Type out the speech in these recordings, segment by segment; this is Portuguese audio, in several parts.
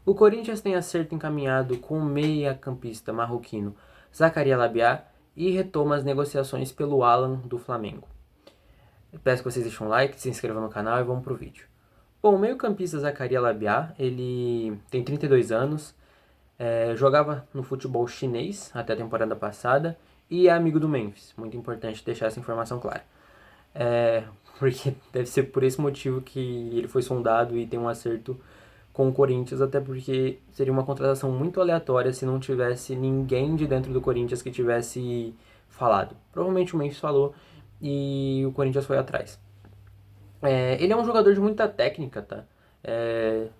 O Corinthians tem acerto encaminhado com o meia-campista marroquino Zakaria Labiá e retoma as negociações pelo Alan do Flamengo. Eu peço que vocês deixem um like, se inscrevam no canal e vamos pro vídeo. Bom, o meio-campista Zakaria Labiá, ele tem 32 anos, jogava no futebol chinês até a temporada passada e é amigo do Memphis. Muito importante deixar essa informação clara. Porque deve ser por esse motivo que ele foi sondado e tem um acerto com o Corinthians, até porque seria uma contratação muito aleatória se não tivesse ninguém de dentro do Corinthians que tivesse falado. Provavelmente o Memphis falou e o Corinthians foi atrás. Ele é um jogador de muita técnica, tá?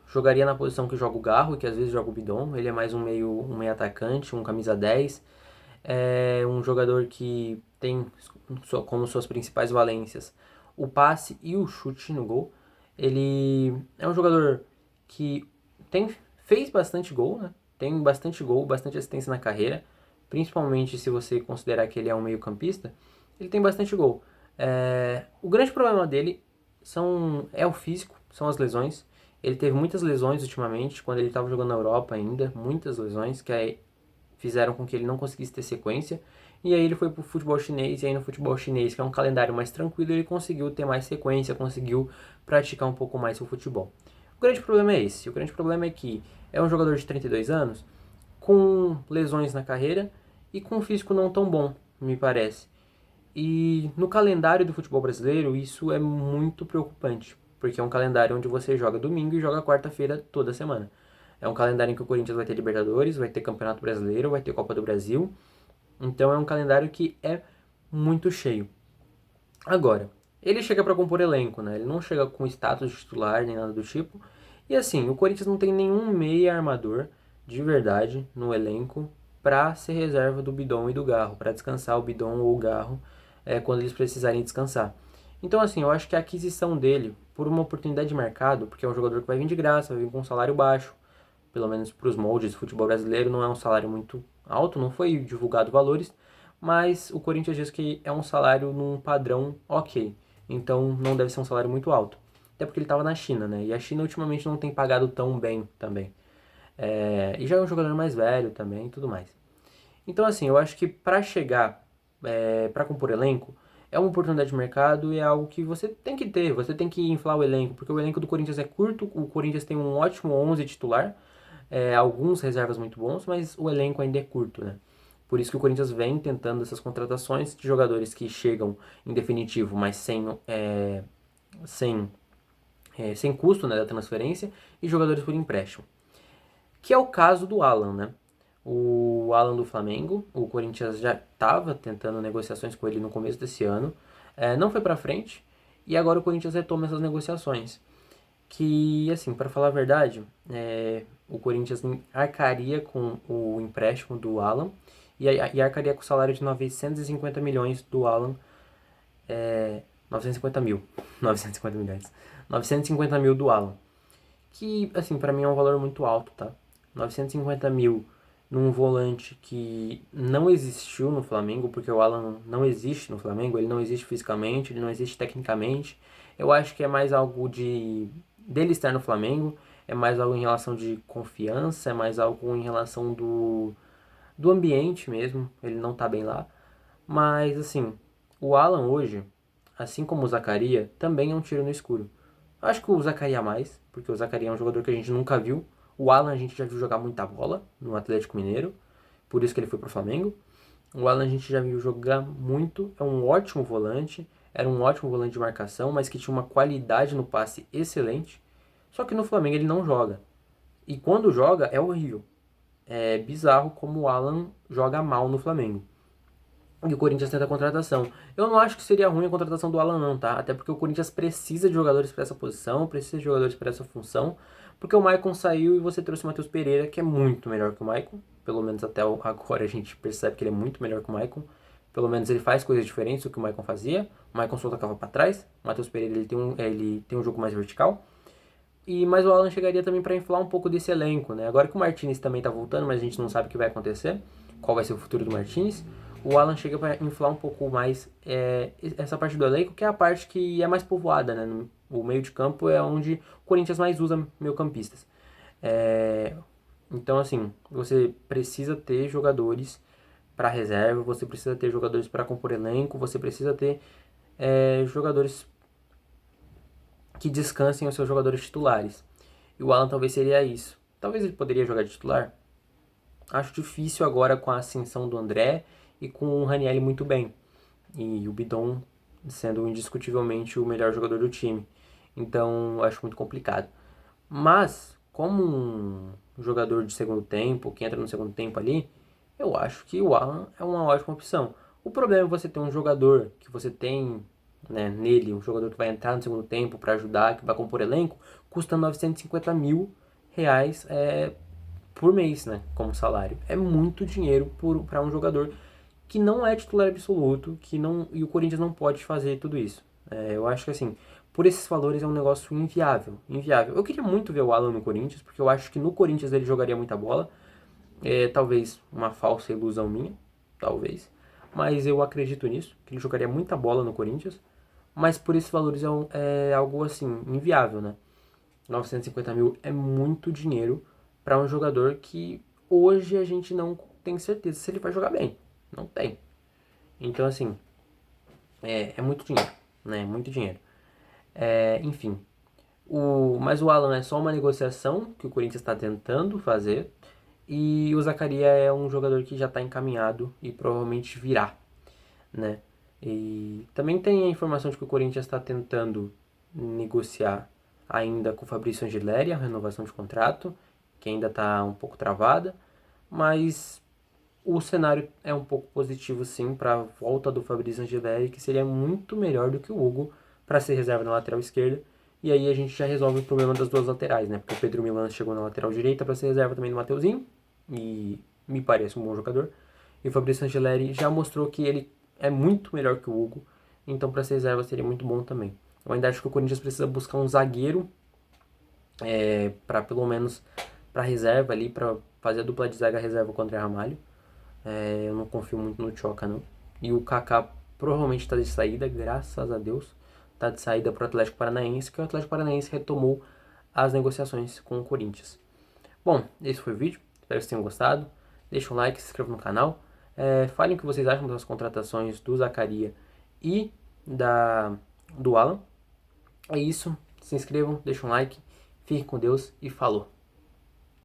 Jogaria na posição que joga o Garro, que às vezes joga o Bidon. Ele é mais um meio atacante, um camisa 10. É um jogador que tem como suas principais valências o passe e o chute no gol. Ele é um jogador que fez bastante gol, né? Tem bastante gol, bastante assistência na carreira, principalmente se você considerar que ele é um meio-campista. Ele tem bastante gol. O grande problema dele é o físico, são as lesões. Ele teve muitas lesões ultimamente, quando ele estava jogando na Europa ainda, muitas lesões, que aí fizeram com que ele não conseguisse ter sequência. E aí ele foi pro futebol chinês, e aí no futebol chinês, que é um calendário mais tranquilo, ele conseguiu ter mais sequência, conseguiu praticar um pouco mais o futebol. O grande problema é esse. O grande problema é que é um jogador de 32 anos, com lesões na carreira e com um físico não tão bom, me parece. E no calendário do futebol brasileiro, isso é muito preocupante, porque é um calendário onde você joga domingo e joga quarta-feira toda semana. É um calendário em que o Corinthians vai ter Libertadores, vai ter Campeonato Brasileiro, vai ter Copa do Brasil. Então é um calendário que é muito cheio. Agora, ele chega para compor elenco, né? Ele não chega com status de titular nem nada do tipo. E assim, o Corinthians não tem nenhum meia armador de verdade no elenco para ser reserva do Bidon e do Garro, para descansar o Bidon ou o Garro quando eles precisarem descansar. Então assim, eu acho que a aquisição dele por uma oportunidade de mercado, porque é um jogador que vai vir de graça, vai vir com um salário baixo, pelo menos para os moldes do futebol brasileiro, não é um salário muito alto, não foi divulgado valores, mas o Corinthians diz que é um salário num padrão ok, então não deve ser um salário muito alto. Até porque ele estava na China, né? E a China ultimamente não tem pagado tão bem também. E já é um jogador mais velho também e tudo mais. Então, assim, eu acho que para chegar, para compor elenco, é uma oportunidade de mercado e é algo que você tem que ter, você tem que inflar o elenco, porque o elenco do Corinthians é curto, o Corinthians tem um ótimo 11 titular, alguns reservas muito bons, mas o elenco ainda é curto, né? Por isso que o Corinthians vem tentando essas contratações de jogadores que chegam em definitivo, mas sem, sem custo, né, da transferência, e jogadores por empréstimo. Que é o caso do Alan, né? O Alan do Flamengo, o Corinthians já estava tentando negociações com ele no começo desse ano, não foi para frente, e agora o Corinthians retoma essas negociações. Que, assim, para falar a verdade, o Corinthians arcaria com o empréstimo do Alan e arcaria com o salário de 950 milhões do Alan. 950 mil. 950 milhões. 950 mil do Alan. Que, assim, para mim é um valor muito alto, tá? 950 mil num volante que não existiu no Flamengo, porque o Alan não existe no Flamengo, ele não existe fisicamente, ele não existe tecnicamente. Eu acho que é mais algo dele estar no Flamengo, é mais algo em relação de confiança, é mais algo em relação do ambiente mesmo, ele não tá bem lá. Mas, assim, o Alan hoje, assim como o Zacaria, também é um tiro no escuro. Acho que o Zacaria mais, porque o Zacaria é um jogador que a gente nunca viu. O Alan a gente já viu jogar muita bola no Atlético Mineiro, por isso que ele foi pro Flamengo. O Alan a gente já viu jogar muito, é um ótimo volante, era um ótimo volante de marcação, mas que tinha uma qualidade no passe excelente. Só que no Flamengo ele não joga. E quando joga é horrível. É bizarro como o Alan joga mal no Flamengo. E o Corinthians tenta a contratação. Eu não acho que seria ruim a contratação do Alan, não, tá? Até porque o Corinthians precisa de jogadores para essa posição, precisa de jogadores para essa função. Porque o Maicon saiu e você trouxe o Matheus Pereira, que é muito melhor que o Maicon. Pelo menos até agora a gente percebe que ele é muito melhor que o Maicon. Pelo menos ele faz coisas diferentes do que o Maicon fazia. O Maicon só tocava para trás. O Matheus Pereira ele tem um jogo mais vertical. Mas o Alan chegaria também para inflar um pouco desse elenco, né? Agora que o Martinez também tá voltando, mas a gente não sabe o que vai acontecer, qual vai ser o futuro do Martinez. O Alan chega para inflar um pouco mais essa parte do elenco, que é a parte que é mais povoada, né? O meio de campo é onde o Corinthians mais usa meio-campistas. Então, assim, você precisa ter jogadores para reserva, você precisa ter jogadores para compor elenco, você precisa ter jogadores que descansem os seus jogadores titulares. E o Alan talvez seria isso. Talvez ele poderia jogar de titular. Acho difícil agora com a ascensão do André e com o Ranieri muito bem. E o Bidon sendo indiscutivelmente o melhor jogador do time. Então, acho muito complicado. Mas, como um jogador de segundo tempo, que entra no segundo tempo ali, eu acho que o Alan é uma ótima opção. O problema é você ter um jogador que você tem, né, nele, um jogador que vai entrar no segundo tempo para ajudar, que vai compor elenco, custa 950 mil reais por mês, né, como salário. É muito dinheiro para um jogador que não é titular absoluto, que não, e o Corinthians não pode fazer tudo isso. Eu acho que assim, por esses valores é um negócio inviável, inviável. Eu queria muito ver o Alan no Corinthians, porque eu acho que no Corinthians ele jogaria muita bola. Talvez uma falsa ilusão minha, talvez. Mas eu acredito nisso, que ele jogaria muita bola no Corinthians. Mas por esses valores é algo assim, inviável, né? 950 mil é muito dinheiro para um jogador que hoje a gente não tem certeza se ele vai jogar bem. Não tem. Então, assim, é muito dinheiro, né? É muito dinheiro. Enfim, mas o Alan é só uma negociação que o Corinthians está tentando fazer. E o Zaccaria é um jogador que já está encaminhado e provavelmente virá, né? E também tem a informação de que o Corinthians está tentando negociar ainda com o Fabrício Angeleri a renovação de contrato, que ainda está um pouco travada, mas o cenário é um pouco positivo sim para a volta do Fabrício Angeleri, que seria muito melhor do que o Hugo para ser reserva na lateral esquerda. E aí a gente já resolve o problema das duas laterais, né? Porque o Pedro Milan chegou na lateral direita para ser reserva também do Mateuzinho, e me parece um bom jogador. E o Fabrício Angeleri já mostrou que ele é muito melhor que o Hugo, então para ser reserva seria muito bom também. Eu ainda acho que o Corinthians precisa buscar um zagueiro para pelo menos para reserva ali, para fazer a dupla de zaga reserva com o André Ramalho. Eu não confio muito no Tchoca, não. E o Kaká provavelmente está de saída, graças a Deus. Está de saída para o Atlético Paranaense, que o Atlético Paranaense retomou as negociações com o Corinthians. Bom, esse foi o vídeo. Espero que vocês tenham gostado. Deixa um like, se inscreva no canal. Falem o que vocês acham das contratações do Zaccaria e do Alan. É isso. Se inscrevam, deixa um like. Fiquem com Deus e falou.